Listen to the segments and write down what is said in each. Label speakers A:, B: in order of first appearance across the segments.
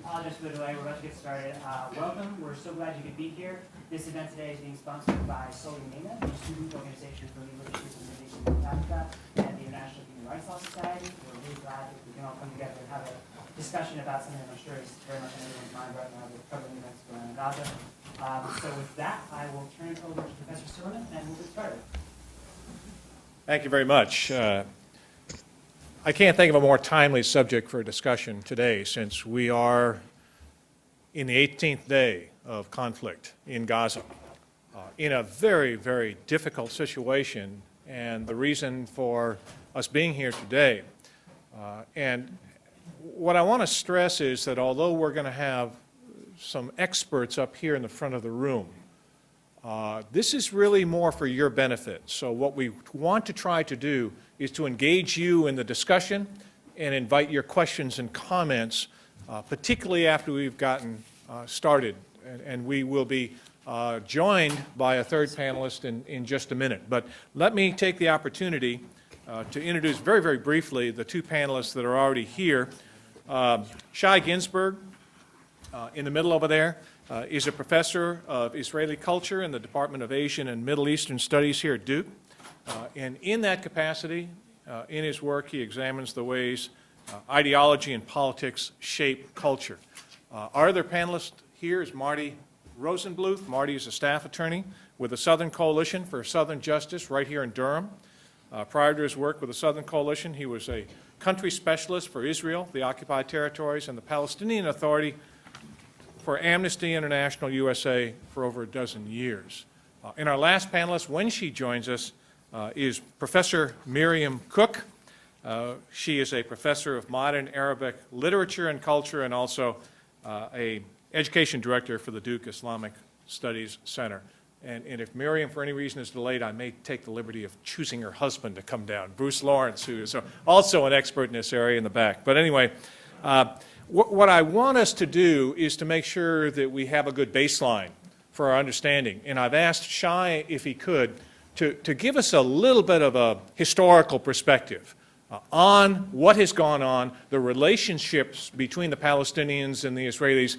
A: apologize for the delay. We're about to get started. Welcome. We're so glad you could be here. This event today is being sponsored by Silliman, the Student Organization for Legal Issues in Middle East and Africa, and the International Human Rights Law Society. We're really glad that we can all come together and have a discussion about something that I'm sure is very much on everyone's mind right now, the troubling events going on in Gaza. So with that, I will turn it over to Professor Silliman, and we'll get started.
B: Thank you very much. I can't think of a more timely subject for discussion today, since we are in the 18th day of conflict in Gaza, in a very, very difficult situation, and the reason for us being here today. And what I want to stress is that although we're going to have some experts up here in the front of the room, this is really more for your benefit. So what we want to try to do is to engage you in the discussion and invite your questions and comments, particularly after we've gotten started. And we will be joined by a third panelist in just a minute. But let me take the opportunity to introduce very, very briefly the two panelists that are already here. Shai Ginsburg, in the middle over there, is a professor of Israeli culture in the Department of Asian and Middle Eastern Studies here at Duke. And in that capacity, in his work, he examines the ways ideology and politics shape culture. Our other panelist here is Marty Rosenbluth. Marty is a staff attorney with the Southern Coalition for Southern Justice right here in Durham. Prior to his work with the Southern Coalition, he was a country specialist for Israel, the occupied territories, and the Palestinian Authority for Amnesty International USA for over a dozen years. And our last panelist, when she joins us, is Professor Miriam Cook. She is a professor of modern Arabic literature and culture, and also a education director for the Duke Islamic Studies Center. And if Miriam, for any reason, is delayed, I may take the liberty of choosing her husband to come down, Bruce Lawrence, who is also an expert in this area in the back. But anyway, what I want us to do is to make sure that we have a good baseline for our understanding. And I've asked Shai, if he could, to give us a little bit of a historical perspective on what has gone on, the relationships between the Palestinians and the Israelis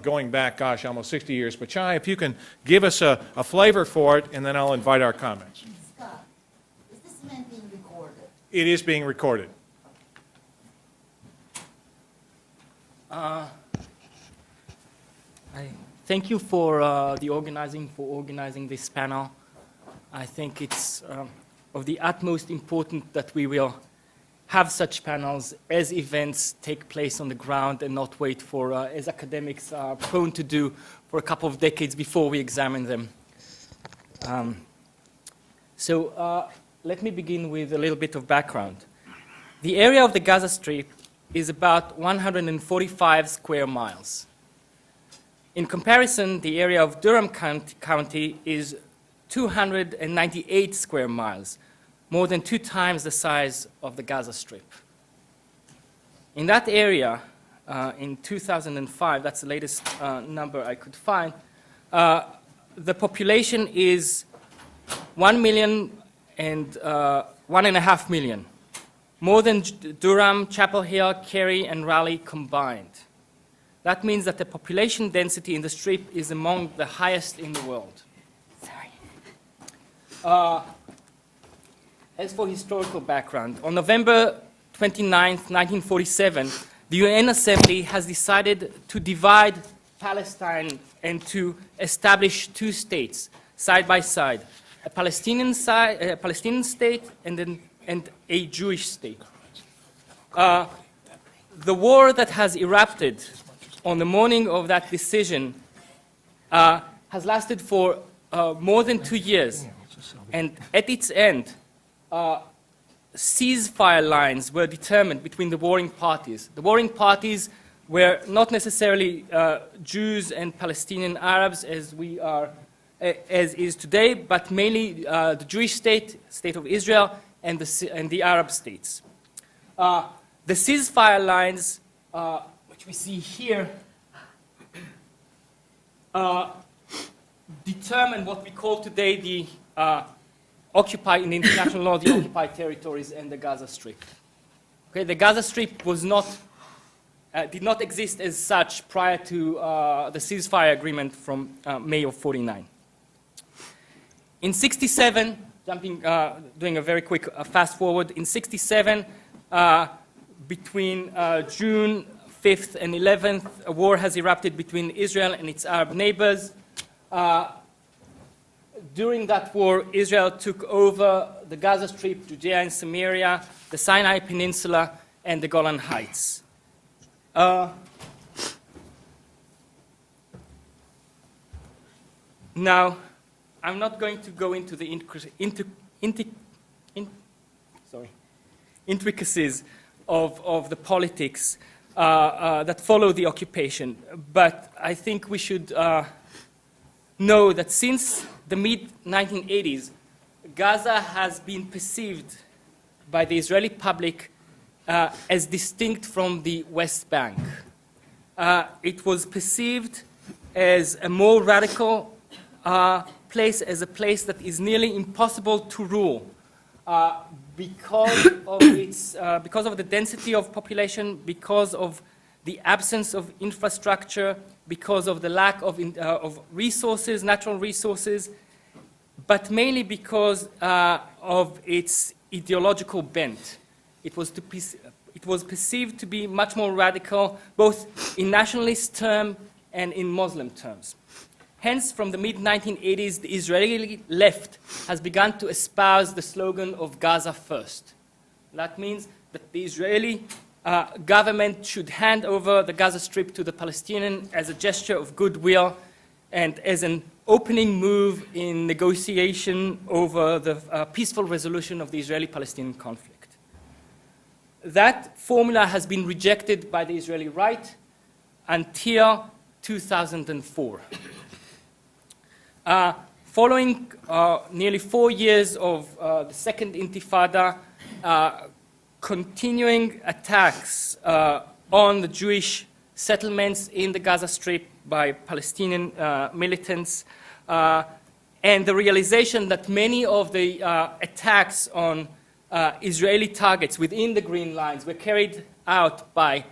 B: going back, gosh, almost 60 years. But Shai, if you can give us a flavor for it, and then I'll invite our comments.
C: Scott, is this event being recorded?
B: It is being recorded.
D: Thank you for organizing this panel. I think it's of the utmost importance that we will have such panels as events take place on the ground and not wait for, as academics are prone to do, for a couple of decades before we examine them. Let me begin with a little bit of background. The area of the Gaza Strip is about 145 square miles. In comparison, the area of Durham County is 298 square miles, more than 2 times the size of the Gaza Strip. In that area, in 2005, that's the latest number I could find, the population is 1 million and 1.5 million, more than Durham, Chapel Hill, Cary, and Raleigh combined. That means that the population density in the Strip is among the highest in the world. As for historical background, on November 29, 1947, the UN Assembly has decided to divide Palestine and to establish 2 states, side by side, a Palestinian state and a Jewish state. The war that has erupted on the morning of that decision has lasted for more than 2 years, and at its end, ceasefire lines were determined between the warring parties. The warring parties were not necessarily Jews and Palestinian Arabs as is today, but mainly the Jewish state, State of Israel, and the Arab states. The ceasefire lines, which we see here, determine what we call today the occupied, in international law, the occupied territories and the Gaza Strip. Okay, the Gaza Strip was not did not exist as such prior to the ceasefire agreement from May of '49. In '67, doing a very quick fast forward, in '67, between June 5th and 11th, a war has erupted between Israel and its Arab neighbors. During that war, Israel took over the Gaza Strip, Judea and Samaria, the Sinai Peninsula, and the Golan Heights. Now, I'm not going to go into the intricacies of the politics that follow the occupation, but I think we should know that since the mid-1980s, Gaza has been perceived by the Israeli public as distinct from the West Bank. It was perceived as a more radical place, as a place that is nearly impossible to rule because of the density of population, because of the absence of infrastructure, because of the lack of resources, natural resources, but mainly because of its ideological bent. It was perceived to be much more radical, both in nationalist terms and in Muslim terms. Hence, from the mid-1980s, the Israeli left has begun to espouse the slogan of Gaza first. That means that the Israeli government should hand over the Gaza Strip to the Palestinians as a gesture of goodwill and as an opening move in negotiation over the peaceful resolution of the Israeli-Palestinian conflict. That formula has been rejected by the Israeli right until 2004. Following nearly 4 years of the Second Intifada, continuing attacks on the Jewish settlements in the Gaza Strip by Palestinian militants, and the realization that many of the attacks on Israeli targets within the Green Lines were carried out by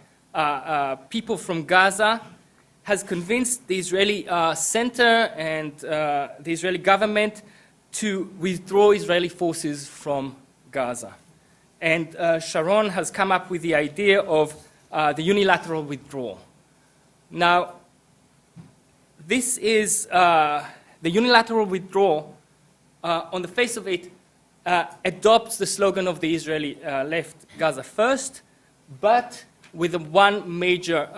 D: people from Gaza, has convinced the Israeli center and the Israeli government to withdraw Israeli forces from Gaza. And Sharon has come up with the idea of the unilateral withdrawal. Now, this is the unilateral withdrawal, on the face of it, adopts the slogan of the Israeli left, Gaza first, but with one major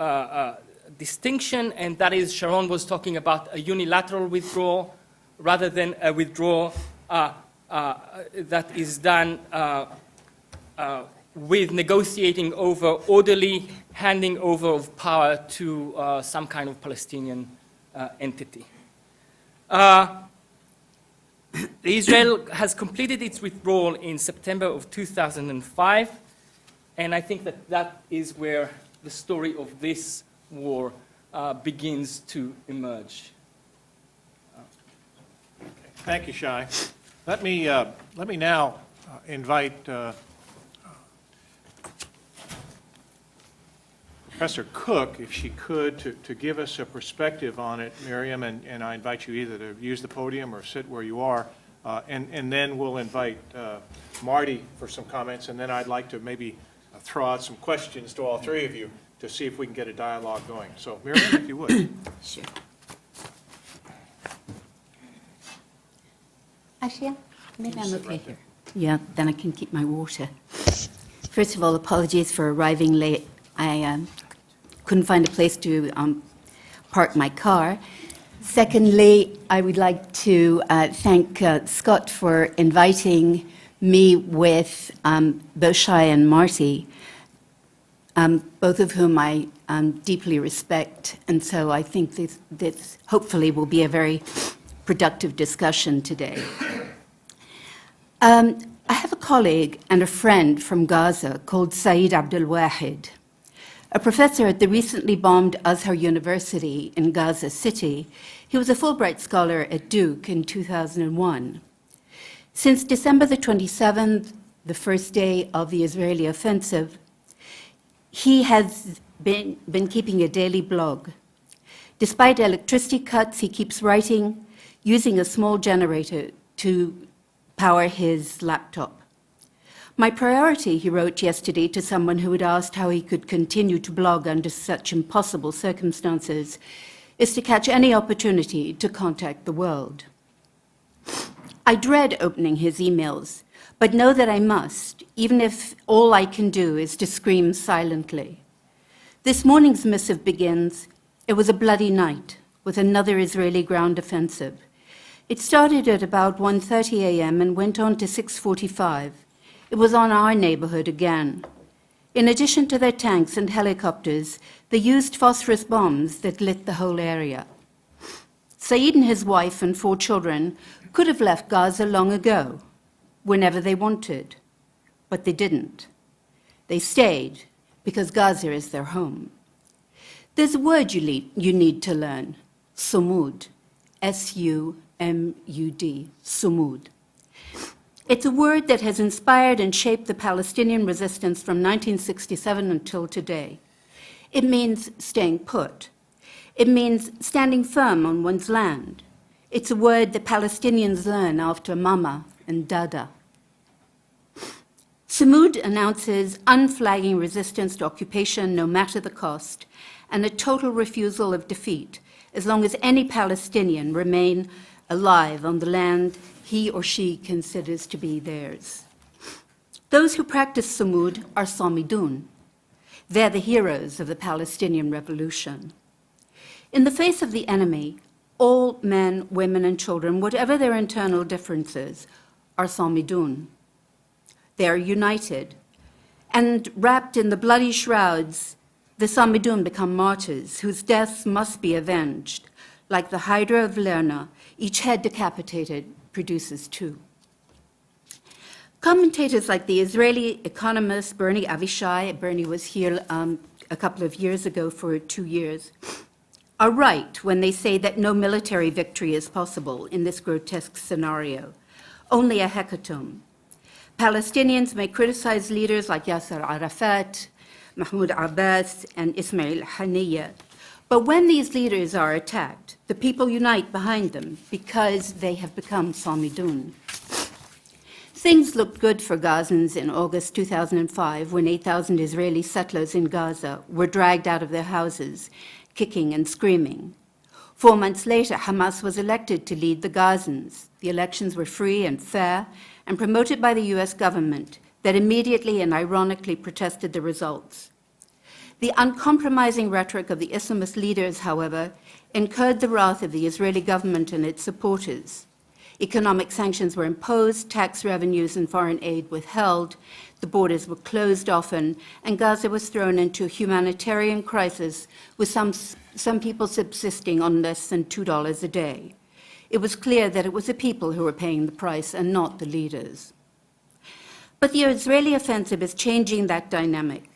D: distinction, and that is Sharon was talking about a unilateral withdrawal rather than a withdrawal that is done with negotiating over orderly handing over of power to some kind of Palestinian entity. Israel has completed its withdrawal in September of 2005, and I think that that is where the story of this war begins to emerge.
B: Thank you, Shai. Let me now invite Professor Cook, if she could, to give us a perspective on it, Miriam, and I invite you either to use the podium or sit where you are, and then we'll invite Marty for some comments, and then I'd like to maybe throw out some questions to all three of you to see if we can get a dialogue going. So, Miriam, if you would.
E: Sure. Actually, maybe I'm okay here. Yeah, then I can keep my water. First of all, apologies for arriving late. I couldn't find a place to park my car. Secondly, I would like to thank Scott for inviting me with both Shai and Marty, both of whom I deeply respect, and so I think this hopefully will be a very productive discussion today. I have a colleague and a friend from Gaza called Saeed Abdel Wahid, a professor at the recently bombed Azhar University in Gaza City. He was a Fulbright scholar at Duke in 2001. Since December the 27th, the first day of the Israeli offensive, he has been keeping a daily blog. Despite electricity cuts, he keeps writing, using a small generator to power his laptop. My priority, he wrote yesterday to someone who had asked how he could continue to blog under such impossible circumstances, is to catch any opportunity to contact the world. I dread opening his emails, but know that I must, even if all I can do is to scream silently. This morning's missive begins, "It was a bloody night," with another Israeli ground offensive. It started at about 1:30 a.m. and went on to 6:45. It was on our neighborhood again. In addition to their tanks and helicopters, they used phosphorus bombs that lit the whole area. Saeed and his wife and 4 children could have left Gaza long ago, whenever they wanted, but they didn't. They stayed because Gaza is their home. There's a word you need to learn, sumud, S-U-M-U-D, sumud. It's a word that has inspired and shaped the Palestinian resistance from 1967 until today. It means staying put. It means standing firm on one's land. It's a word that Palestinians learn after Mama and Dada. Sumud announces unflagging resistance to occupation no matter the cost, and a total refusal of defeat as long as any Palestinian remain alive on the land he or she considers to be theirs. Those who practice Sumud are Samidun. They're the heroes of the Palestinian Revolution. In the face of the enemy, all men, women, and children, whatever their internal differences, are Samidun. They are united, and wrapped in the bloody shrouds, the Samidun become martyrs whose deaths must be avenged. Like the Hydra of Lerna, each head decapitated produces 2. Commentators like the Israeli economist Bernie Avishai, Bernie was here a couple of years ago for 2 years, are right when they say that no military victory is possible in this grotesque scenario, only a hecatomb. Palestinians may criticize leaders like Yasser Arafat, Mahmoud Abbas, and Ismail Haniyeh, but when these leaders are attacked, the people unite behind them because they have become Samidun. Things looked good for Gazans in August 2005 when 8,000 Israeli settlers in Gaza were dragged out of their houses, kicking and screaming. 4 months later, Hamas was elected to lead the Gazans. The elections were free and fair and promoted by the US government that immediately and ironically protested the results. The uncompromising rhetoric of the Islamist leaders, however, incurred the wrath of the Israeli government and its supporters. Economic sanctions were imposed, tax revenues and foreign aid withheld, the borders were closed often, and Gaza was thrown into a humanitarian crisis with some people subsisting on less than $2 a day. It was clear that it was the people who were paying the price and not the leaders. But the Israeli offensive is changing that dynamic.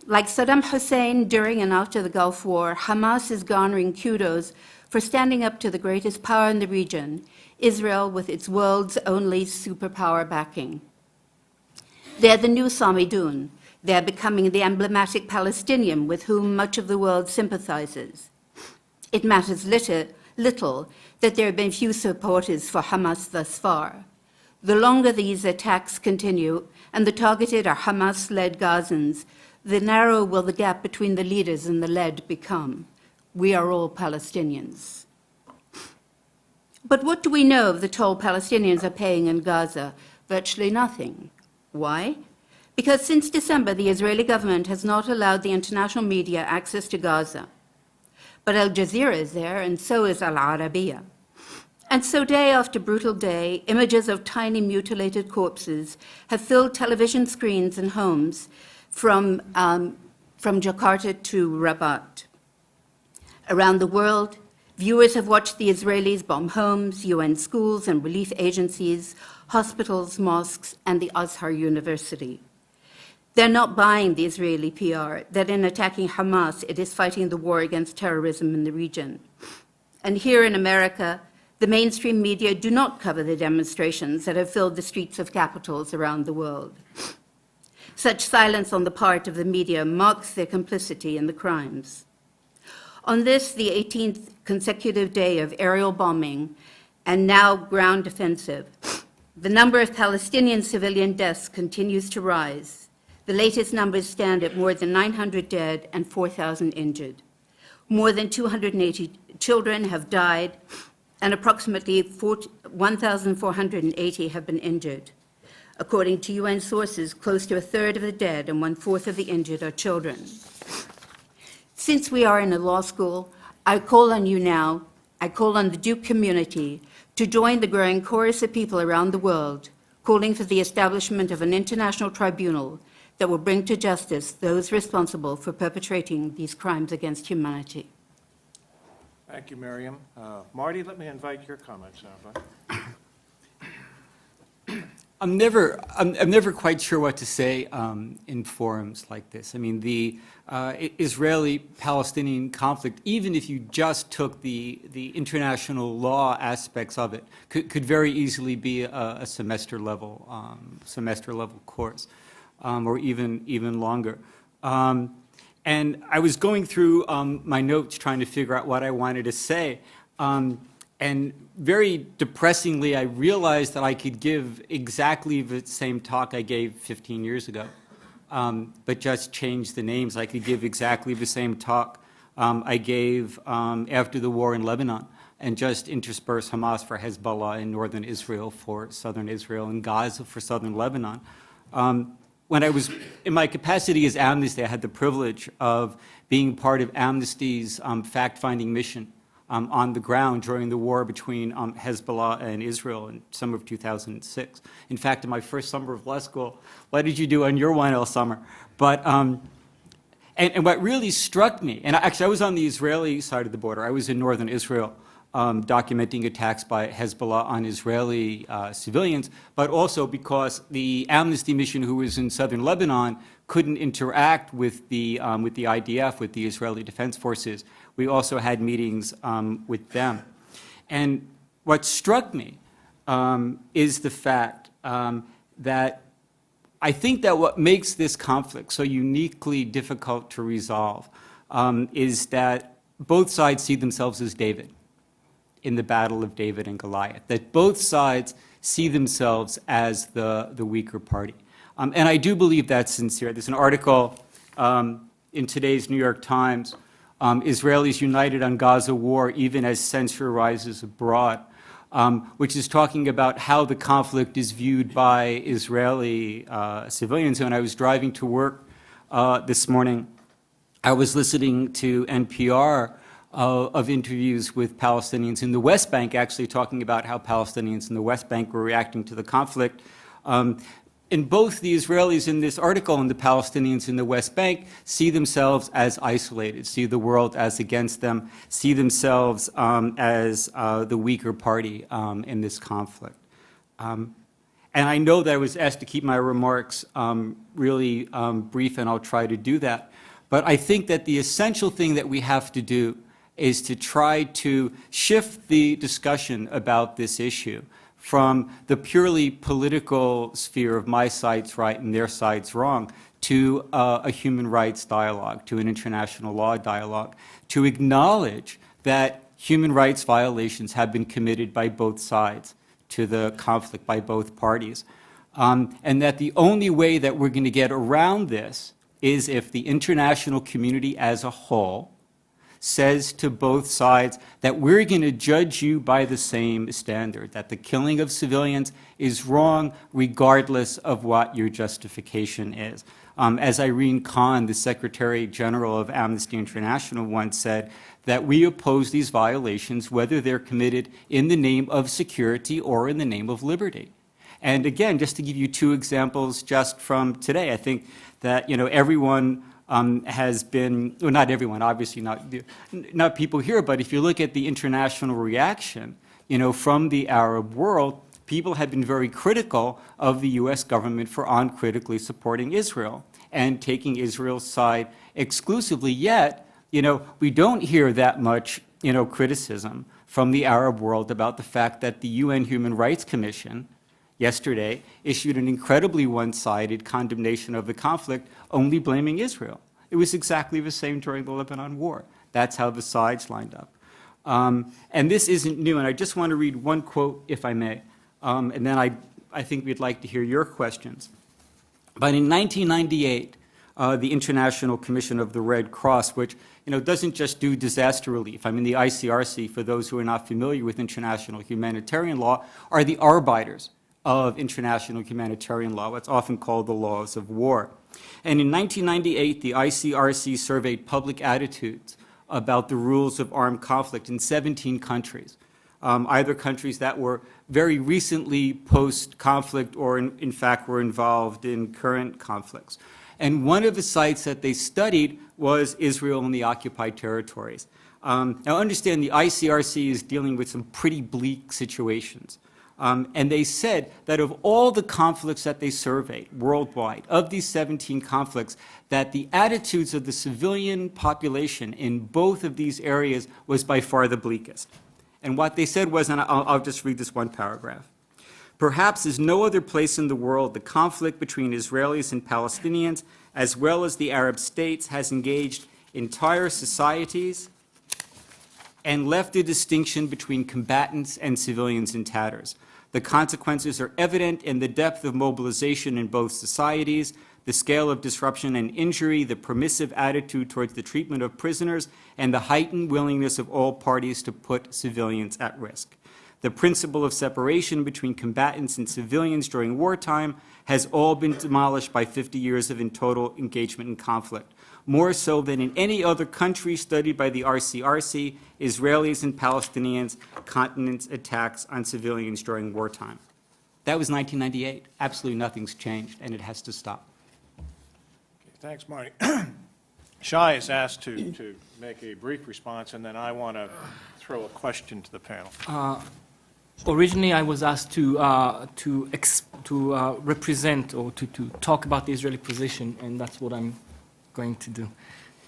E: Like Saddam Hussein during and after the Gulf War, Hamas is garnering kudos for standing up to the greatest power in the region, Israel, with its world's only superpower backing. They're the new Samidun. They're becoming the emblematic Palestinian with whom much of the world sympathizes. It matters little that there have been few supporters for Hamas thus far. The longer these attacks continue, and the targeted are Hamas-led Gazans, the narrower will the gap between the leaders and the led become. We are all Palestinians. But what do we know of the toll Palestinians are paying in Gaza? Virtually nothing. Why? Because since December, the Israeli government has not allowed the international media access to Gaza. But Al Jazeera is there, and so is Al Arabiya. And so day after brutal day, images of tiny mutilated corpses have filled television screens and homes from Jakarta to Rabat. Around the world, viewers have watched the Israelis bomb homes, UN schools and relief agencies, hospitals, mosques, and the Azhar University. They're not buying the Israeli PR that in attacking Hamas, it is fighting the war against terrorism in the region. And here in America, the mainstream media do not cover the demonstrations that have filled the streets of capitals around the world. Such silence on the part of the media marks their complicity in the crimes. On this, the 18th consecutive day of aerial bombing and now ground offensive, the number of Palestinian civilian deaths continues to rise. The latest numbers stand at more than 900 dead and 4,000 injured. More than 280 children have died, and approximately 1,480 have been injured. According to UN sources, close to a third of the dead and one-fourth of the injured are children. Since we are in a law school, I call on you now, I call on the Duke community to join the growing chorus of people around the world calling for the establishment of an international tribunal that will bring to justice those responsible for perpetrating these crimes against humanity.
B: Thank you, Miriam. Marty, let me invite your comments now. Bud.
F: I'm never quite sure what to say in forums like this. I mean, the Israeli-Palestinian conflict, even if you just took the international law aspects of it, could very easily be a semester level course, or even longer. And I was going through my notes trying to figure out what I wanted to say. And very depressingly, I realized that I could give exactly the same talk I gave 15 years ago, but just change the names. I could give exactly the same talk I gave after the war in Lebanon, and just intersperse Hamas for Hezbollah in northern Israel for southern Israel and Gaza for southern Lebanon. When I was in my capacity as Amnesty, I had the privilege of being part of Amnesty's fact-finding mission on the ground during the war between Hezbollah and Israel in summer of 2006. In fact, in my first summer of law school, what did you do on your 1L summer? But, and what really struck me, and actually I was on the Israeli side of the border. I was in northern Israel documenting attacks by Hezbollah on Israeli civilians, but also because the Amnesty mission who was in southern Lebanon couldn't interact with the IDF, with the Israeli Defense Forces. We also had meetings with them. And what struck me is the fact that I think that what makes this conflict so uniquely difficult to resolve is that both sides see themselves as David in the battle of David and Goliath, that both sides see themselves as the weaker party. And I do believe that's sincere. There's an article in today's New York Times, Israelis united on Gaza war even as censure rises abroad, which is talking about how the conflict is viewed by Israeli civilians. And when I was driving to work this morning, I was listening to NPR of interviews with Palestinians in the West Bank, actually talking about how Palestinians in the West Bank were reacting to the conflict. And both the Israelis in this article and the Palestinians in the West Bank see themselves as isolated, see the world as against them, see themselves as the weaker party in this conflict. And I know that I was asked to keep my remarks really brief, and I'll try to do that. But I think that the essential thing that we have to do is to try to shift the discussion about this issue from the purely political sphere of my side's right and their side's wrong to a human rights dialogue, to an international law dialogue, to acknowledge that human rights violations have been committed by both sides to the conflict, by both parties, and that the only way that we're going to get around this is if the international community as a whole says to both sides that we're going to judge you by the same standard, that the killing of civilians is wrong regardless of what your justification is. As Irene Khan, the Secretary General of Amnesty International, once said, that we oppose these violations whether they're committed in the name of security or in the name of liberty. And again, just to give you two examples just from today, I think that everyone has been, well, not everyone, obviously not people here, but if you look at the international reaction, from the Arab world, people have been very critical of the U.S. government for uncritically supporting Israel and taking Israel's side exclusively. Yet, we don't hear that much, criticism from the Arab world about the fact that the UN Human Rights Commission, yesterday, issued an incredibly one-sided condemnation of the conflict, only blaming Israel. It was exactly the same during the Lebanon War. That's how the sides lined up. And this isn't new, and I just want to read one quote, if I may, and then I think we'd like to hear your questions. But in 1998, the International Commission of the Red Cross, which doesn't just do disaster relief. I mean, the ICRC, for those who are not familiar with international humanitarian law, are the arbiters of international humanitarian law, what's often called the laws of war. And in 1998, the ICRC surveyed public attitudes about the rules of armed conflict in 17 countries, either countries that were very recently post-conflict or in fact were involved in current conflicts. And one of the sites that they studied was Israel and the occupied territories. Now understand the ICRC is dealing with some pretty bleak situations. And they said that of all the conflicts that they surveyed worldwide, of these 17 conflicts, that the attitudes of the civilian population in both of these areas was by far the bleakest. And what they said was, and I'll just read this one paragraph, perhaps as no other place in the world, the conflict between Israelis and Palestinians, as well as the Arab states, has engaged entire societies and left a distinction between combatants and civilians in tatters. The consequences are evident in the depth of mobilization in both societies, the scale of disruption and injury, the permissive attitude towards the treatment of prisoners, and the heightened willingness of all parties to put civilians at risk. The principle of separation between combatants and civilians during wartime has all been demolished by 50 years of in total engagement in conflict. More so than in any other country studied by the RCRC, Israelis and Palestinians continents attacks on civilians during wartime. That was 1998. Absolutely nothing's changed, and it has to stop.
B: Okay, thanks, Marty. Shai is asked to make a brief response, and then I want to throw a question to the panel.
D: Originally, I was asked to represent or to talk about the Israeli position, and that's what I'm going to do.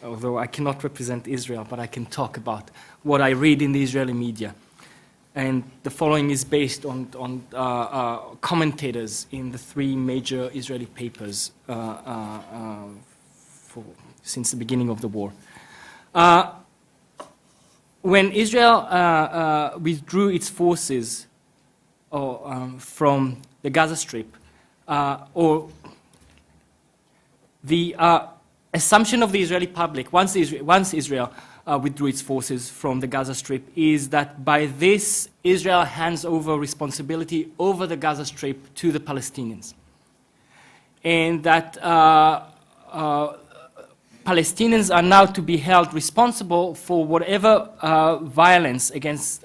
D: Although I cannot represent Israel, but I can talk about what I read in the Israeli media. And the following is based on commentators in the three major Israeli papers since the beginning of the war. When Israel withdrew its forces from the Gaza Strip, or the assumption of the Israeli public, once Israel withdrew its forces from the Gaza Strip, is that by this, Israel hands over responsibility over the Gaza Strip to the Palestinians. And that Palestinians are now to be held responsible for whatever violence against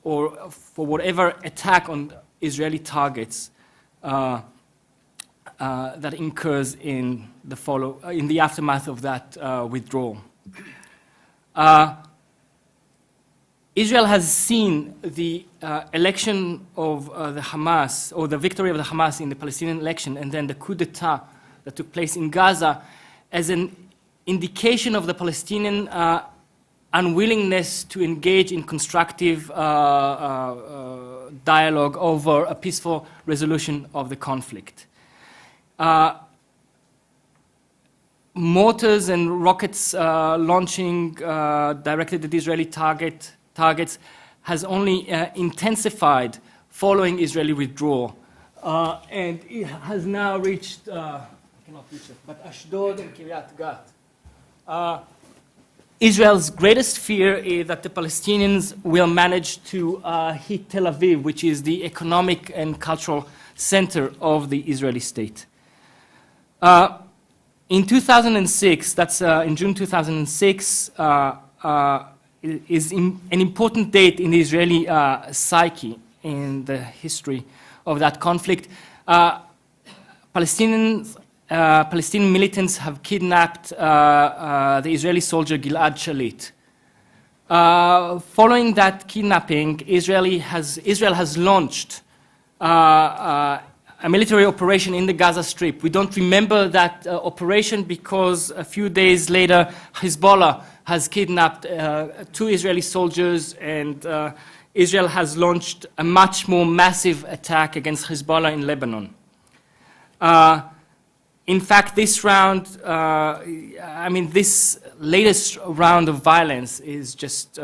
D: or for whatever attack on Israeli targets that incurs in the aftermath of that withdrawal. Israel has seen the election of the Hamas, or the victory of the Hamas in the Palestinian election, and then the coup d'etat that took place in Gaza, as an indication of the Palestinian unwillingness to engage in constructive dialogue over a peaceful resolution of the conflict. Mortars and rockets launching directed at Israeli targets has only intensified following Israeli withdrawal. And it has now reached, I cannot reach it, but Ashdod and Kiryat Gat. Israel's greatest fear is that the Palestinians will manage to hit Tel Aviv, which is the economic and cultural center of the Israeli state. In 2006, that's in June 2006, is an important date in the Israeli psyche in the history of that conflict. Palestinian militants have kidnapped the Israeli soldier Gilad Shalit. Following that kidnapping, Israel has launched a military operation in the Gaza Strip. We don't remember that operation because a few days later, Hezbollah has kidnapped 2 Israeli soldiers, and Israel has launched a much more massive attack against Hezbollah in Lebanon. In fact, this round, this latest round of violence is just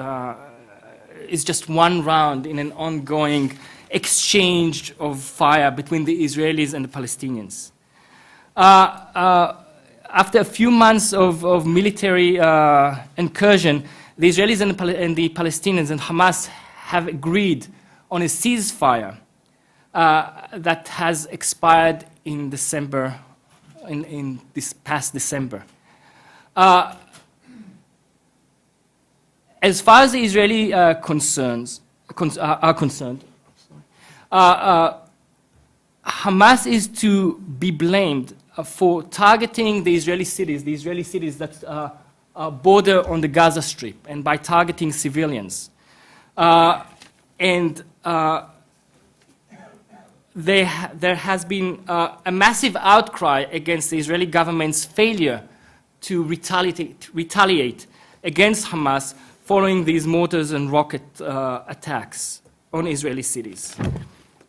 D: one round in an ongoing exchange of fire between the Israelis and the Palestinians. After a few months of military incursion, the Israelis and the Palestinians and Hamas have agreed on a ceasefire that has expired in December, in this past December. As far as the Israeli are concerned, Hamas is to be blamed for targeting the Israeli cities that border on the Gaza Strip, and by targeting civilians. There has been a massive outcry against the Israeli government's failure to retaliate against Hamas following these mortars and rocket attacks on Israeli cities.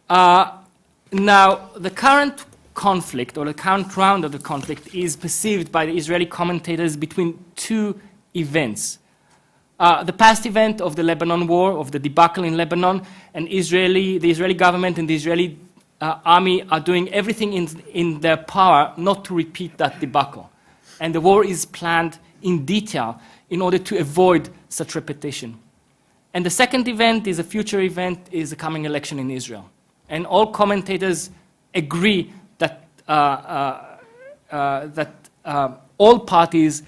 D: Now, the current conflict, or the current round of the conflict, is perceived by the Israeli commentators between two events. The past event of the Lebanon war, of the debacle in Lebanon, and the Israeli government and the Israeli army are doing everything in their power not to repeat that debacle. And the war is planned in detail in order to avoid such repetition. And the second event is a future event, is the coming election in Israel. And all commentators agree that, all parties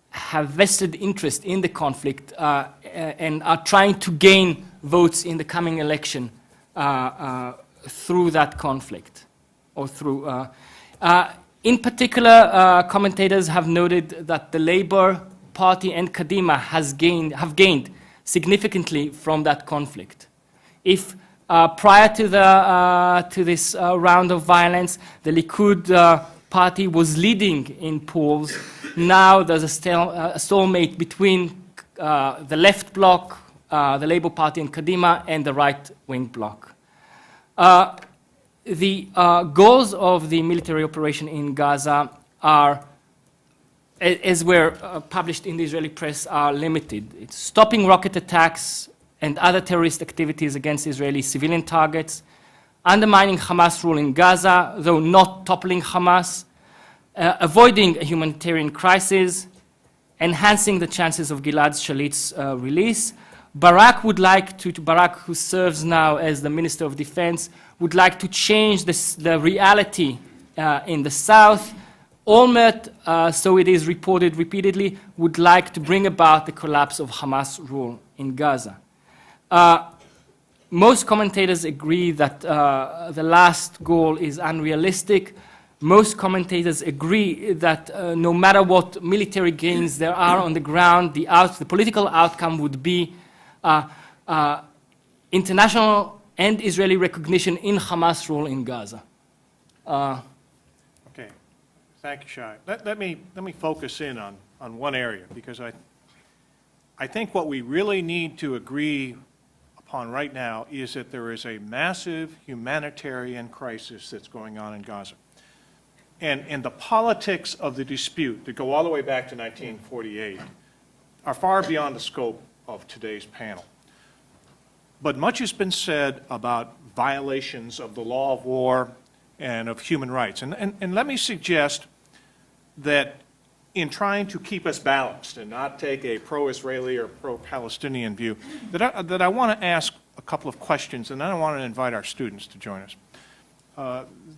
D: have vested interest in the conflict and are trying to gain votes in the coming election through that conflict, or through. In particular, commentators have noted that the Labour Party and Kadima have gained significantly from that conflict. If prior to this round of violence, the Likud party was leading in polls, now there's a stalemate between the left bloc, the Labour Party and Kadima, and the right-wing bloc. The goals of the military operation in Gaza are, as were published in the Israeli press, are limited. It's stopping rocket attacks and other terrorist activities against Israeli civilian targets, undermining Hamas rule in Gaza, though not toppling Hamas, avoiding a humanitarian crisis, enhancing the chances of Gilad Shalit's release. Barak, who serves now as the Minister of Defense, would like to change the reality in the south. Olmert, so it is reported repeatedly, would like to bring about the collapse of Hamas rule in Gaza. Most commentators agree that the last goal is unrealistic. Most commentators agree that no matter what military gains there are on the ground, the political outcome would be international and Israeli recognition in Hamas rule in Gaza.
B: Okay, thank you, Shai. Let me focus in on one area, because I think what we really need to agree upon right now is that there is a massive humanitarian crisis that's going on in Gaza. And the politics of the dispute that go all the way back to 1948 are far beyond the scope of today's panel. But much has been said about violations of the law of war and of human rights. And let me suggest that in trying to keep us balanced and not take a pro-Israeli or pro-Palestinian view, that I want to ask a couple of questions, and then I want to invite our students to join us.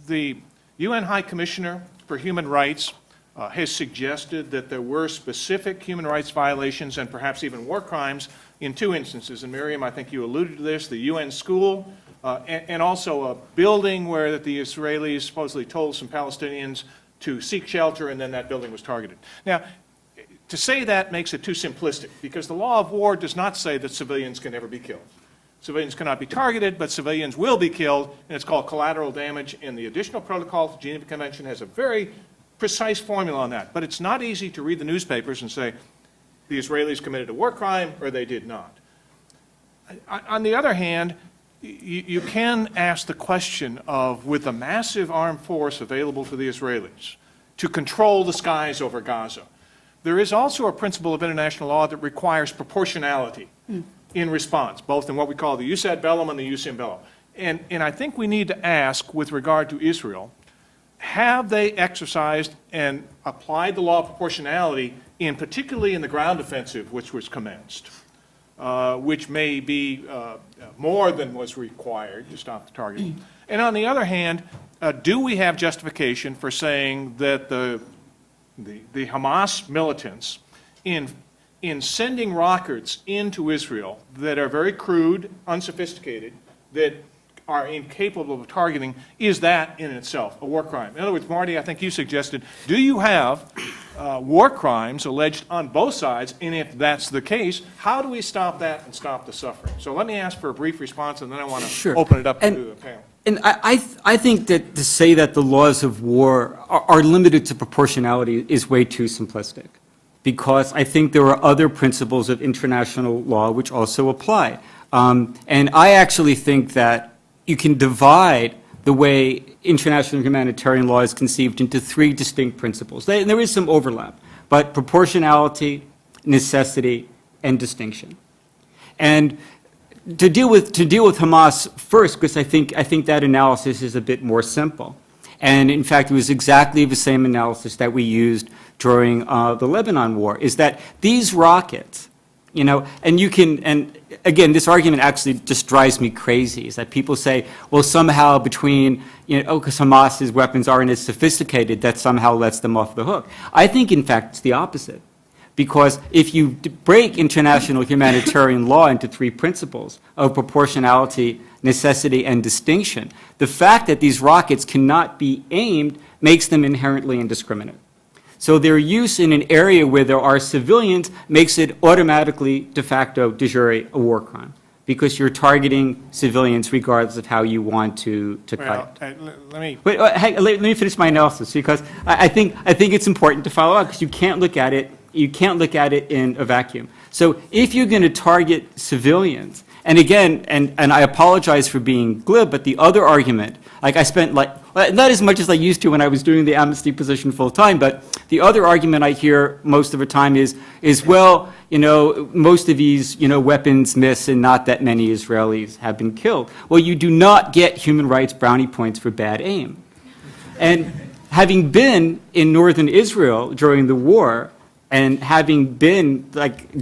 B: The UN High Commissioner for Human Rights has suggested that there were specific human rights violations and perhaps even war crimes in two instances. And Miriam, I think you alluded to this, the UN school and also a building where the Israelis supposedly told some Palestinians to seek shelter, and then that building was targeted. Now, to say that makes it too simplistic, because the law of war does not say that civilians can never be killed. Civilians cannot be targeted, but civilians will be killed, and it's called collateral damage. And the additional protocol to the Geneva Convention has a very precise formula on that. But it's not easy to read the newspapers and say the Israelis committed a war crime or they did not. On the other hand, you can ask the question of, with the massive armed force available to the Israelis to control the skies over Gaza, there is also a principle of international law that requires proportionality in response, both in what we call the jus ad bellum and the jus in bello. And I think we need to ask, with regard to Israel, have they exercised and applied the law of proportionality, particularly in the ground offensive which was commenced, which may be more than was required to stop the target? And on the other hand, do we have justification for saying that the Hamas militants, in sending rockets into Israel that are very crude, unsophisticated, that are incapable of targeting, is that in itself a war crime? In other words, Marty, I think you suggested, do you have war crimes alleged on both sides? And if that's the case, how do we stop that and stop the suffering? So let me ask for a brief response, and then I want to open it up to the panel.
F: And I think that to say that the laws of war are limited to proportionality is way too simplistic, because I think there are other principles of international law which also apply. And I actually think that you can divide the way international humanitarian law is conceived into three distinct principles. There is some overlap, but proportionality, necessity, and distinction. And to deal with Hamas first, because I think that analysis is a bit more simple. And in fact, it was exactly the same analysis that we used during the Lebanon war, is that these rockets, and again, this argument actually just drives me crazy, is that people say, well, somehow because Hamas's weapons aren't as sophisticated, that somehow lets them off the hook. I think, in fact, it's the opposite. Because if you break international humanitarian law into three principles of proportionality, necessity, and distinction, the fact that these rockets cannot be aimed makes them inherently indiscriminate. So their use in an area where there are civilians makes it automatically, de facto, de jure, a war crime, because you're targeting civilians regardless of how you want to cut it. Let me finish my analysis, because I think it's important to follow up, because you can't look at it in a vacuum. So if you're going to target civilians, and again, and I apologize for being glib, but the other argument, I spent not as much as I used to when I was doing the amnesty position full time, but the other argument I hear most of the time is well, most of these, weapons miss and not that many Israelis have been killed. Well, you do not get human rights brownie points for bad aim. And having been in northern Israel during the war, and having been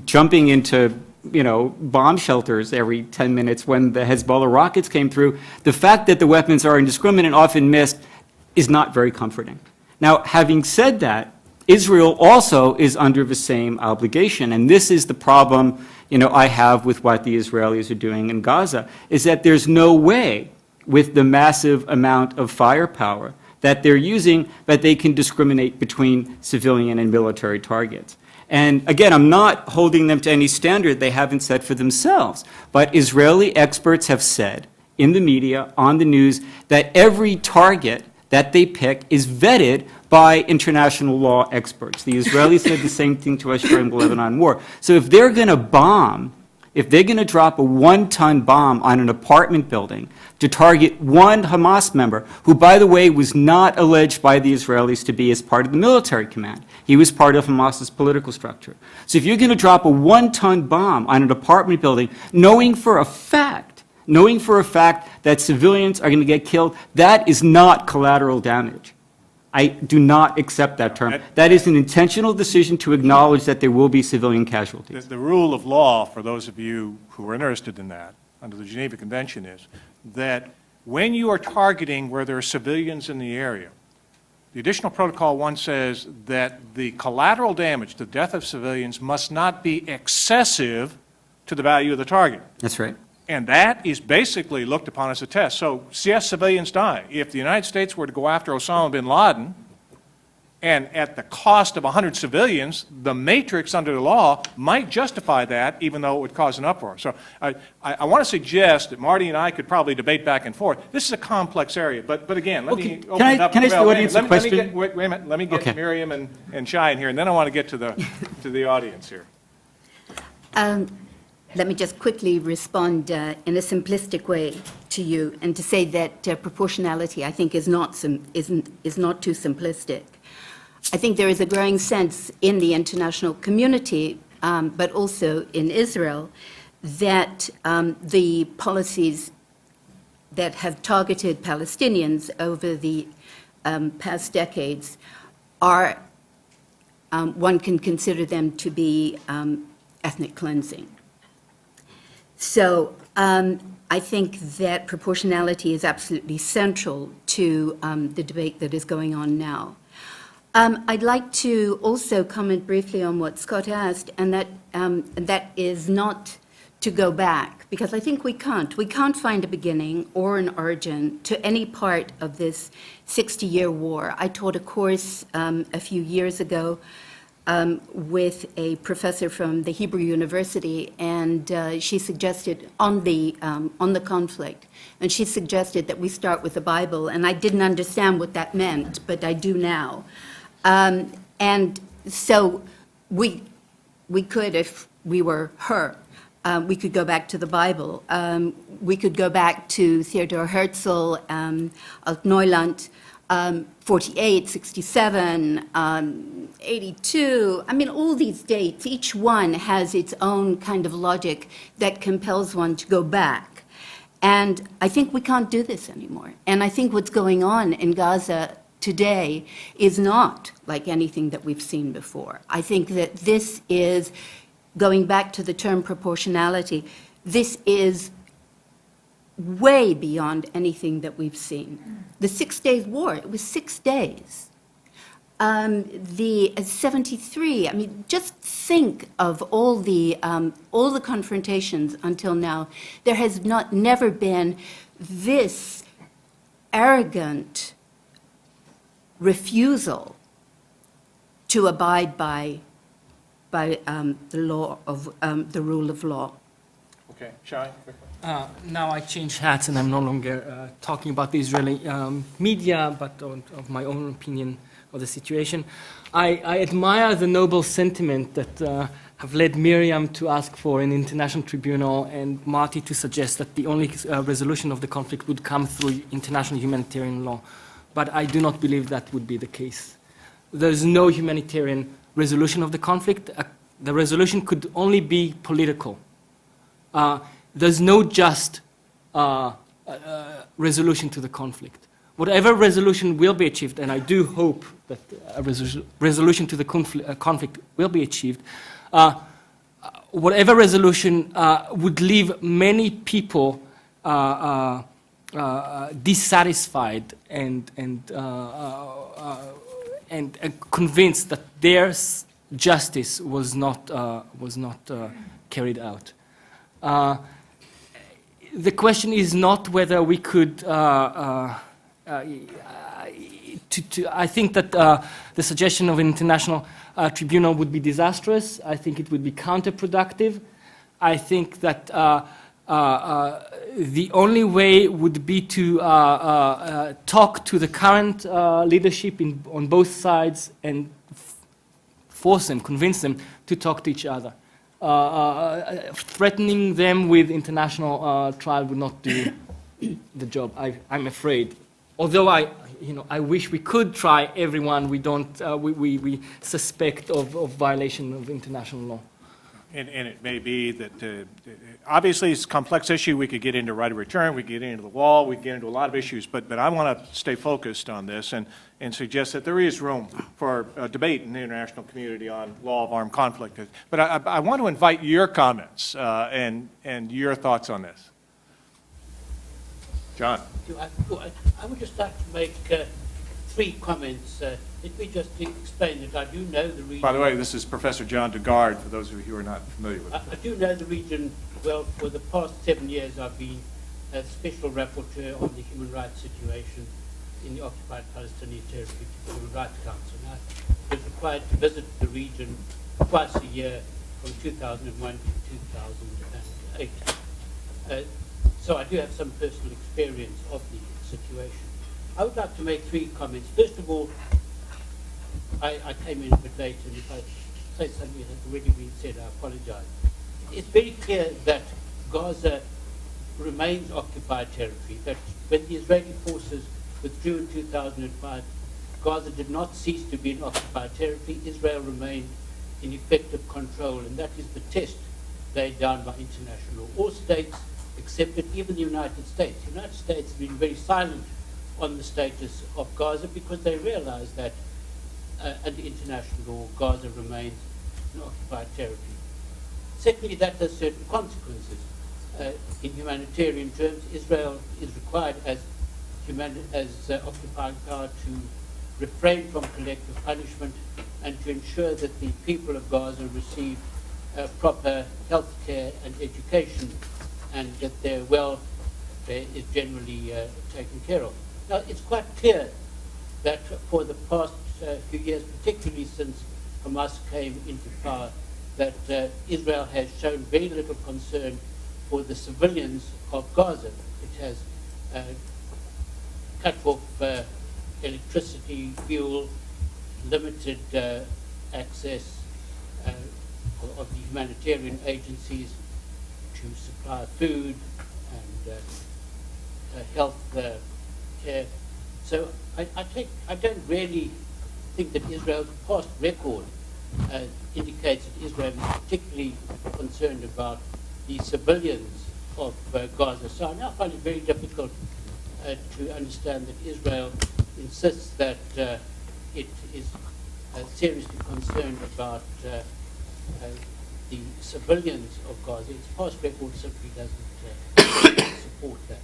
F: jumping into bomb shelters every 10 minutes when the Hezbollah rockets came through, the fact that the weapons are indiscriminate and often missed is not very comforting. Now, having said that, Israel also is under the same obligation, and this is the problem I have with what the Israelis are doing in Gaza, is that there's no way, with the massive amount of firepower that they're using, that they can discriminate between civilian and military targets. And again, I'm not holding them to any standard they haven't set for themselves, but Israeli experts have said in the media, on the news, that every target that they pick is vetted by international law experts. The Israelis said the same thing to us during the Lebanon war. So if they're going to drop a 1-ton bomb on an apartment building to target one Hamas member, who, by the way, was not alleged by the Israelis to be as part of the military command. He was part of Hamas's political structure. So if you're going to drop a 1-ton bomb on an apartment building, knowing for a fact that civilians are going to get killed, that is not collateral damage. I do not accept that term. That is an intentional decision to acknowledge that there will be civilian casualties.
B: The rule of law, for those of you who are interested in that, under the Geneva Convention, is that when you are targeting where there are civilians in the area, the additional protocol 1 says that the collateral damage, the death of civilians, must not be excessive to the value of the target.
F: That's right.
B: And that is basically looked upon as a test. So, yes, civilians die. If the United States were to go after Osama bin Laden, and at the cost of 100 civilians, the matrix under the law might justify that, even though it would cause an uproar. So I want to suggest that Marty and I could probably debate back and forth. This is a complex area, but again, let me open it up.
F: Can I ask the audience a question?
B: Wait a minute. Let me get Miriam and Shai in here, and then I want to get to the audience here.
E: let me just quickly respond in a simplistic way to you and to say that proportionality, I think, is not too simplistic. I think there is a growing sense in the international community, but also in Israel, that the policies that have targeted Palestinians over the past decades are, one can consider them to be ethnic cleansing. So I think that proportionality is absolutely central to the debate that is going on now. I'd like to also comment briefly on what Scott asked, and that is not to go back, because I think we can't. We can't find a beginning or an origin to any part of this 60-year war. I taught a course a few years ago with a professor from the Hebrew University, and she suggested on the conflict, and she suggested that we start with the Bible, and I didn't understand what that meant, but I do now. And so we could, if we were her, we could go back to the Bible. We could go back to Theodor Herzl, Alt-Neuland, 48, 67, 82. I mean, all these dates, each one has its own kind of logic that compels one to go back. And I think we can't do this anymore. And I think what's going on in Gaza today is not like anything that we've seen before. I think that this is, going back to the term proportionality, this is way beyond anything that we've seen. The 6 Days War, it was 6 days. The 73, I mean, just think of all the confrontations until now. There has never been this arrogant refusal to abide by the law of the rule of law.
B: Okay, Shai?
D: Now I change hats and I'm no longer talking about the Israeli media, but of my own opinion of the situation. I admire the noble sentiment that have led Miriam to ask for an international tribunal and Marty to suggest that the only resolution of the conflict would come through international humanitarian law. But I do not believe that would be the case. There is no humanitarian resolution of the conflict. The resolution could only be political. There's no just resolution to the conflict. Whatever resolution will be achieved, and I do hope that a resolution to the conflict will be achieved, whatever resolution would leave many people dissatisfied and convinced that their justice was not carried out. The question is not whether we could. I think that the suggestion of an international tribunal would be disastrous. I think it would be counterproductive. I think that the only way would be to talk to the current leadership on both sides and force them, convince them to talk to each other. Threatening them with international trial would not do the job, I'm afraid. Although I wish we could try everyone we suspect of violation of international law.
B: And it may be that, obviously, it's a complex issue. We could get into right of return, we could get into the wall, we could get into a lot of issues, but I want to stay focused on this and suggest that there is room for a debate in the international community on law of armed conflict. But I want to invite your comments and your thoughts on this. John.
G: I would just like to make 3 comments. Let me just explain that I do know the region.
B: By the way, this is Professor John Dugard, for those of you who are not familiar with it.
G: I do know the region well. For the past 7 years, I've been a special rapporteur on the human rights situation in the occupied Palestinian territory to the Human Rights Council. And I was required to visit the region twice a year from 2001 to 2008. So I do have some personal experience of the situation. I would like to make 3 comments. First of all, I came in a bit late, and if I say something that has already been said, I apologize. it's very clear that Gaza remains occupied territory, that when the Israeli forces withdrew in 2005, Gaza did not cease to be an occupied territory. Israel remained in effective control, and that is the test laid down by international law. All states accepted, even the United States. The United States have been very silent on the status of Gaza because they realize that under international law, Gaza remains an occupied territory. Secondly, that has certain consequences. In humanitarian terms, Israel is required as occupying power to refrain from collective punishment and to ensure that the people of Gaza receive proper health care and education, and that their welfare is generally taken care of. Now, it's quite clear that for the past few years, particularly since Hamas came into power, that Israel has shown very little concern for the civilians of Gaza. It has cut off electricity, fuel, limited access of the humanitarian agencies to supply food and health care. So I don't really think that Israel's past record indicates that Israel is particularly concerned about the civilians of Gaza. So I now find it very difficult to understand that Israel insists that it is seriously concerned about the civilians of Gaza. Its past record simply doesn't support that.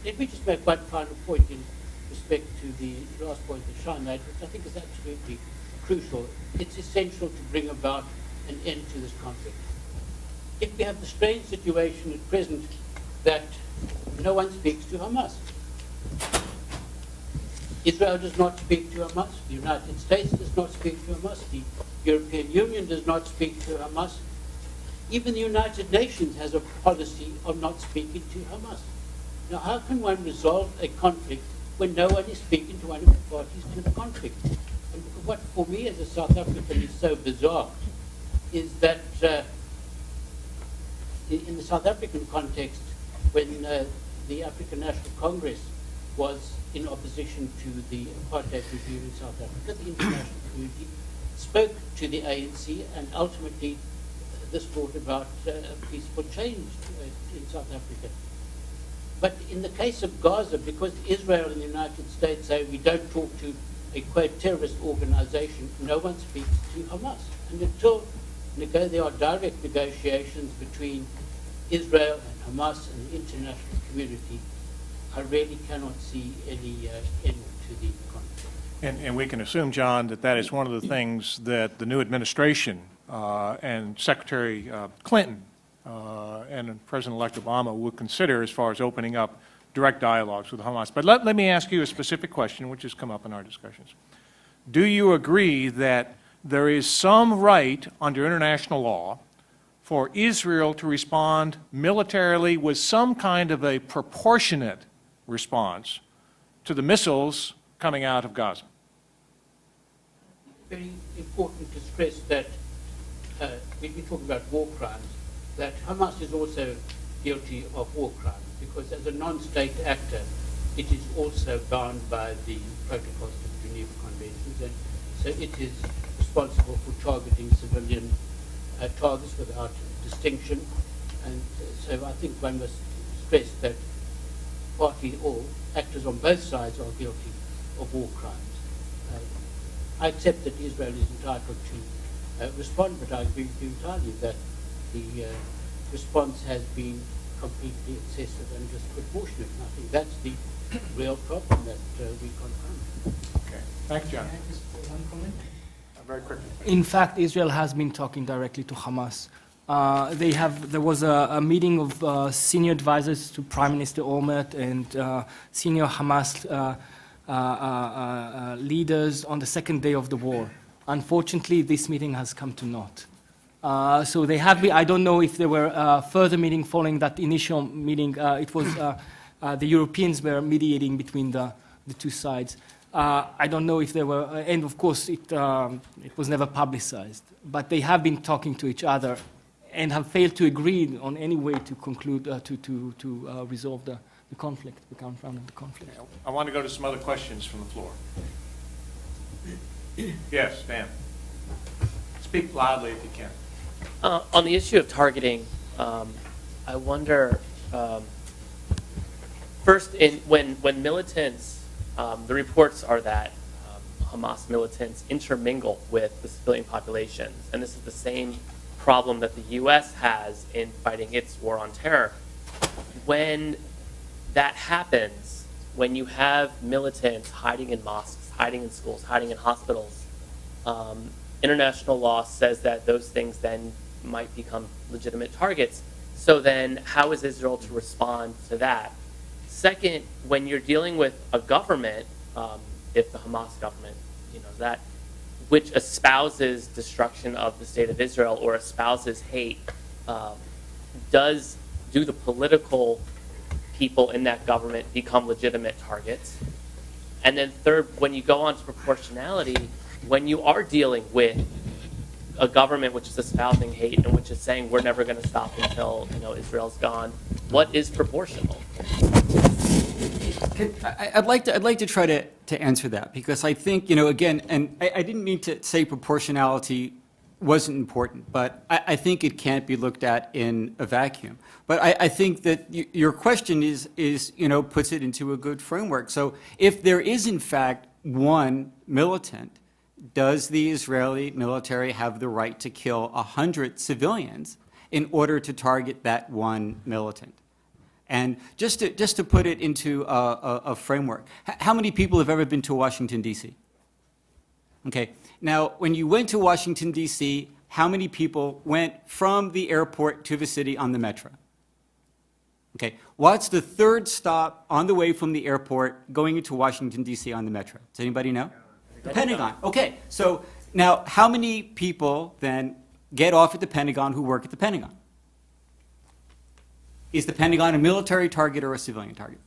G: Let me just make one final point in respect to the last point that Shai made, which I think is absolutely crucial. It's essential to bring about an end to this conflict. If we have the strange situation at present that no one speaks to Hamas. Israel does not speak to Hamas. The United States does not speak to Hamas. The European Union does not speak to Hamas. Even the United Nations has a policy of not speaking to Hamas. Now, how can one resolve a conflict when no one is speaking to one of the parties to the conflict? And what, for me as a South African, is so bizarre is that in the South African context, when the African National Congress was in opposition to the apartheid regime in South Africa, the international community spoke to the ANC, and ultimately this brought about a peaceful change in South Africa. But in the case of Gaza, because Israel and the United States say we don't talk to a quote terrorist organization, no one speaks to Hamas. And until there are direct negotiations between Israel and Hamas and the international community, I really cannot see any end to the conflict.
B: And we can assume, John, that that is one of the things that the new administration and Secretary Clinton and President-elect Obama will consider as far as opening up direct dialogues with Hamas. But let me ask you a specific question, which has come up in our discussions. Do you agree that there is some right under international law for Israel to respond militarily with some kind of a proportionate response to the missiles coming out of Gaza?
G: Very important to stress that when we talk about war crimes, that Hamas is also guilty of war crimes, because as a non-state actor, it is also bound by the protocols of the Geneva Conventions, and so it is responsible for targeting civilian targets without distinction. And so I think one must stress that party or actors on both sides are guilty of war crimes. I accept that Israel is entitled to respond, but I agree with you entirely that the response has been completely excessive and disproportionate. And I think that's the real problem that we confront.
B: Okay. Thank you, John.
D: Can I just put one comment?
B: Very quickly.
D: In fact, Israel has been talking directly to Hamas. There was a meeting of senior advisors to Prime Minister Olmert and senior Hamas leaders on the second day of the war. Unfortunately, this meeting has come to naught. So they have been, I don't know if there were further meeting following that initial meeting. It was the Europeans were mediating between the two sides. I don't know if they were, and of course it was never publicized, but they have been talking to each other and have failed to agree on any way to conclude, to resolve the conflict, the current round of the conflict.
B: I want to go to some other questions from the floor. Yes, Dan. Speak loudly if you can.
H: On the issue of targeting, I wonder, first, when militants, the reports are that Hamas militants intermingle with the civilian populations, and this is the same problem that the U.S. has in fighting its war on terror. When that happens, when you have militants hiding in mosques, hiding in schools, hiding in hospitals, international law says that those things then might become legitimate targets. So then how is Israel to respond to that? Second, when you're dealing with a government, if the Hamas government, that which espouses destruction of the state of Israel or espouses hate, do the political people in that government become legitimate targets? And then third, when you go on to proportionality, when you are dealing with a government which is espousing hate and which is saying we're never going to stop until Israel's gone, what is proportional?
F: I'd like to try to answer that, because I think, again, and I didn't mean to say proportionality wasn't important, but I think it can't be looked at in a vacuum. But I think that your question is puts it into a good framework. So if there is in fact one militant, does the Israeli military have the right to kill 100 civilians in order to target that one militant? And just to put it into a framework, how many people have ever been to Washington, D.C.? Okay, now when you went to Washington, D.C., how many people went from the airport to the city on the metro? Okay, what's the third stop on the way from the airport going into Washington, D.C. on the metro? Does anybody know? The Pentagon. Okay, so now how many people then get off at the Pentagon who work at the Pentagon? Is the Pentagon a military target or a civilian target?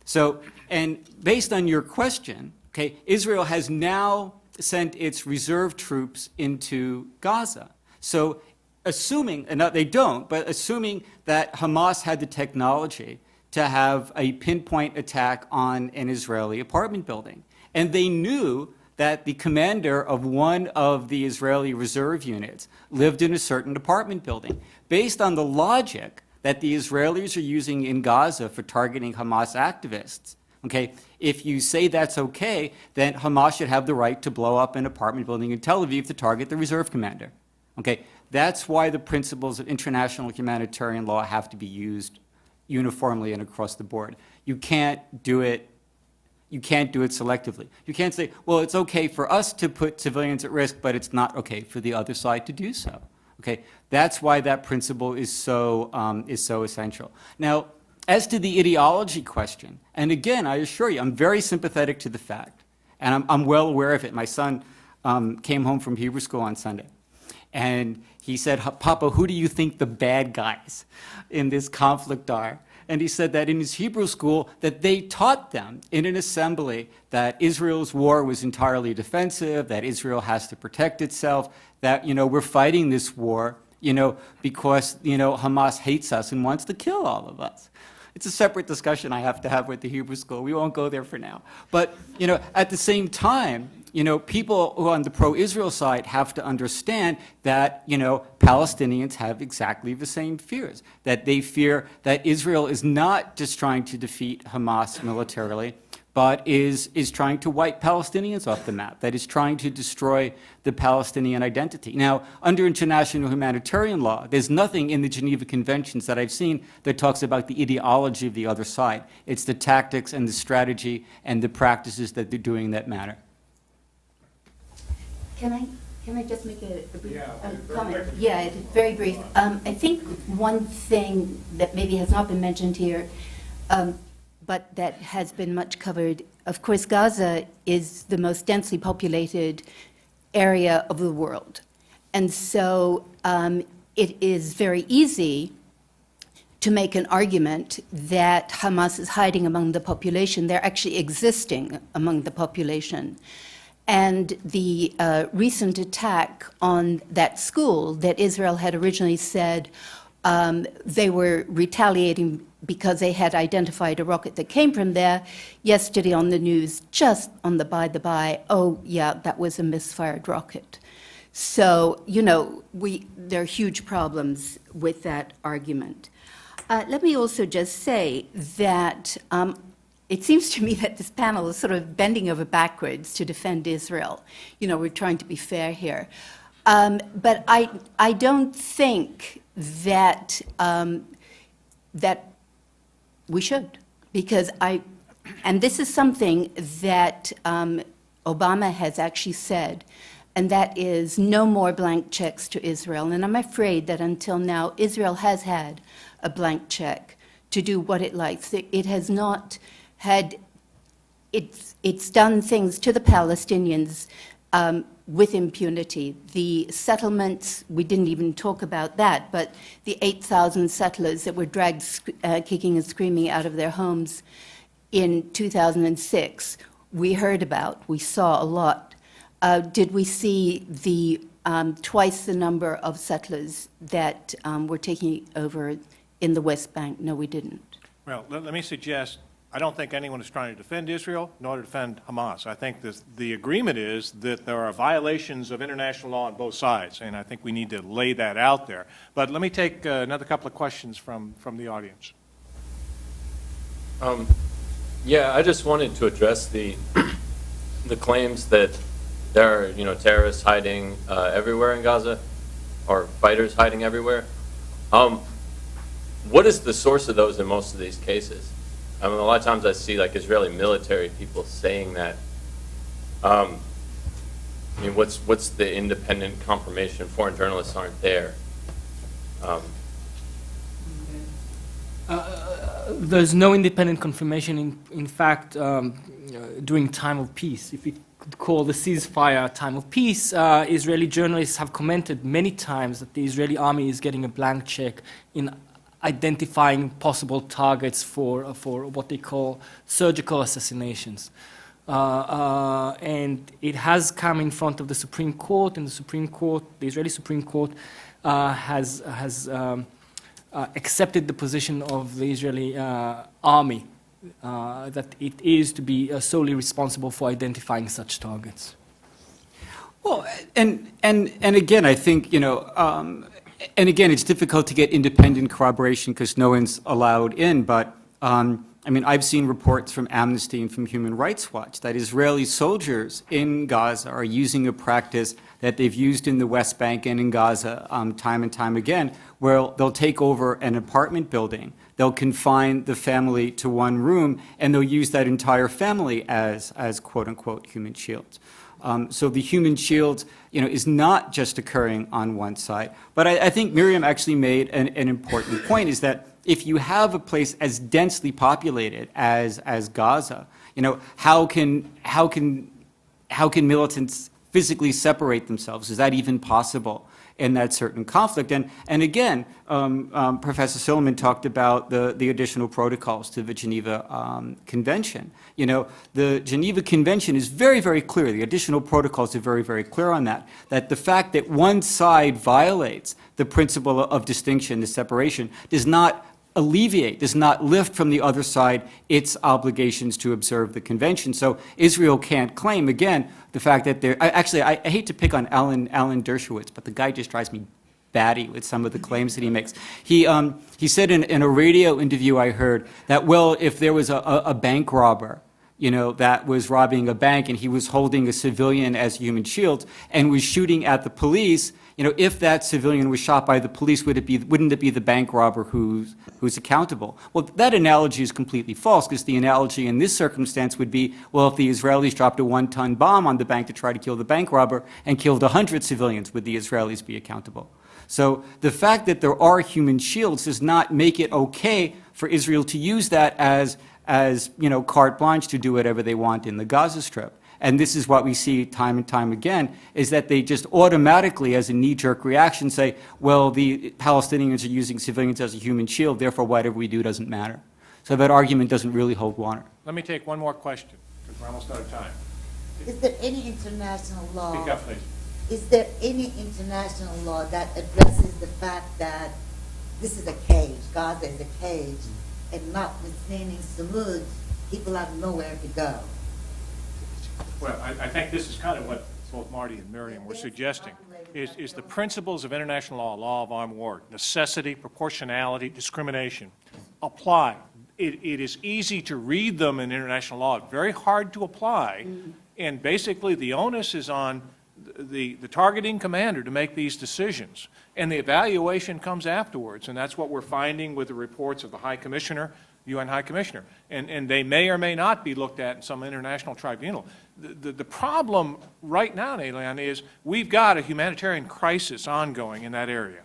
F: So, and based on your question, okay, Israel has now sent its reserve troops into Gaza. So assuming, and they don't, but assuming that Hamas had the technology to have a pinpoint attack on an Israeli apartment building, and they knew that the commander of one of the Israeli reserve units lived in a certain apartment building. Based on the logic that the Israelis are using in Gaza for targeting Hamas activists, okay, if you say that's okay, then Hamas should have the right to blow up an apartment building in Tel Aviv to target the reserve commander. Okay, that's why the principles of international humanitarian law have to be used uniformly and across the board. You can't do it selectively. You can't say, well, it's okay for us to put civilians at risk, but it's not okay for the other side to do so. Okay, that's why that principle is so essential. Now, as to the ideology question, and again, I assure you, I'm very sympathetic to the fact, and I'm well aware of it. My son came home from Hebrew school on Sunday, and he said, Papa, who do you think the bad guys in this conflict are? And he said that in his Hebrew school that they taught them in an assembly that Israel's war was entirely defensive, that Israel has to protect itself, that, we're fighting this war, because, Hamas hates us and wants to kill all of us. It's a separate discussion I have to have with the Hebrew school. We won't go there for now. But, at the same time, people who are on the pro-Israel side have to understand that, Palestinians have exactly the same fears, that they fear that Israel is not just trying to defeat Hamas militarily, but is trying to wipe Palestinians off the map, that is trying to destroy the Palestinian identity. Now, under international humanitarian law, there's nothing in the Geneva Conventions that I've seen that talks about the ideology of the other side. It's the tactics and the strategy and the practices that they're doing that matter.
E: Can I just make a brief comment? Yeah, it's very brief. I think one thing that maybe has not been mentioned here, but that has been much covered, of course, Gaza is the most densely populated area of the world. And so it is very easy to make an argument that Hamas is hiding among the population. They're actually existing among the population. And the recent attack on that school that Israel had originally said they were retaliating because they had identified a rocket that came from there. Yesterday on the news, just on the by, oh yeah, that was a misfired rocket. So, you know, there are huge problems with that argument. Let me also just say that it seems to me that this panel is sort of bending over backwards to defend Israel. You know, we're trying to be fair here. But I don't think that that we should, because and this is something that Obama has actually said, and that is no more blank checks to Israel. And I'm afraid that until now, Israel has had a blank check to do what it likes. It has not had, it's done things to the Palestinians with impunity. The settlements, we didn't even talk about that, but the 8,000 settlers that were dragged kicking and screaming out of their homes in 2006, we heard about, we saw a lot. Did we see the twice the number of settlers that were taking over in the West Bank? No, we didn't.
B: Well, let me suggest, I don't think anyone is trying to defend Israel nor to defend Hamas. I think the agreement is that there are violations of international law on both sides, and I think we need to lay that out there. But let me take another couple of questions from the audience.
I: Yeah, I just wanted to address the claims that there are, terrorists hiding everywhere in Gaza, or fighters hiding everywhere. What is the source of those in most of these cases? I mean, a lot of times I see like Israeli military people saying that. I mean, what's the independent confirmation? Foreign journalists aren't there.
D: There's no independent confirmation. In fact, during time of peace, if we could call the ceasefire time of peace, Israeli journalists have commented many times that the Israeli army is getting a blank check in identifying possible targets for what they call surgical assassinations. And it has come in front of the Supreme Court, and the Israeli Supreme Court, has accepted the position of the Israeli army that it is to be solely responsible for identifying such targets.
F: Well, and again, I think, and again, it's difficult to get independent corroboration because no one's allowed in, but I mean, I've seen reports from Amnesty and from Human Rights Watch that Israeli soldiers in Gaza are using a practice that they've used in the West Bank and in Gaza time and time again, where they'll take over an apartment building, they'll confine the family to one room, and they'll use that entire family as quote-unquote human shields. So the human shield, is not just occurring on one side. But I think Miriam actually made an important point, is that if you have a place as densely populated as Gaza, how can militants physically separate themselves? Is that even possible in that certain conflict? And again, Professor Silliman talked about the additional protocols to the Geneva Convention. The Geneva Convention is very, very clear. The additional protocols are very, very clear on that the fact that one side violates the principle of distinction, the separation, does not alleviate, does not lift from the other side its obligations to observe the convention. So Israel can't claim, again, the fact that I hate to pick on Alan Dershowitz, but the guy just drives me batty with some of the claims that he makes. He said in a radio interview I heard that, well, if there was a bank robber, that was robbing a bank and he was holding a civilian as human shield and was shooting at the police, if that civilian was shot by the police, wouldn't it be the bank robber who's accountable? Well, that analogy is completely false, because the analogy in this circumstance would be, well, if the Israelis dropped a 1-ton bomb on the bank to try to kill the bank robber and killed 100 civilians, would the Israelis be accountable? So the fact that there are human shields does not make it okay for Israel to use that as carte blanche to do whatever they want in the Gaza Strip. and this is what we see time and time again, is that they just automatically, as a knee-jerk reaction, say, well, the Palestinians are using civilians as a human shield, therefore whatever we do doesn't matter. So that argument doesn't really hold water.
B: Let me take one more question, because we're almost out of time.
C: Is there any international law?
B: Speak up, please.
C: Is there any international law that addresses the fact that this is a cage, Gaza is a cage, and notwithstanding Samud, people have nowhere to go?
B: Well, I think this is kind of what both Marty and Miriam were suggesting, is the principles of international law, law of armed war, necessity, proportionality, discrimination, apply. It is easy to read them in international law, very hard to apply, and basically the onus is on the targeting commander to make these decisions. And the evaluation comes afterwards, and that's what we're finding with the reports of the High Commissioner, UN High Commissioner. And they may or may not be looked at in some international tribunal. The problem right now, Nayland, is we've got a humanitarian crisis ongoing in that area.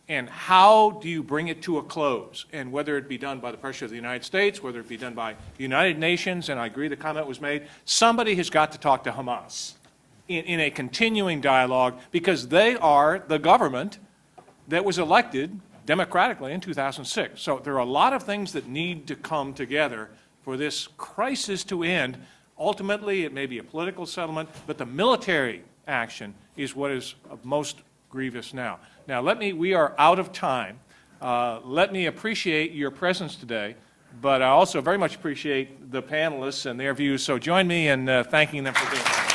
B: And how do you bring it to a close? And whether it be done by the pressure of the United States, whether it be done by the United Nations, and I agree the comment was made, somebody has got to talk to Hamas in a continuing dialogue, because they are the government that was elected democratically in 2006. So there are a lot of things that need to come together for this crisis to end. Ultimately, it may be a political settlement, but the military action is what is most grievous now. Now, we are out of time. Let me appreciate your presence today, but I also very much appreciate the panelists and their views. So join me in thanking them for being here.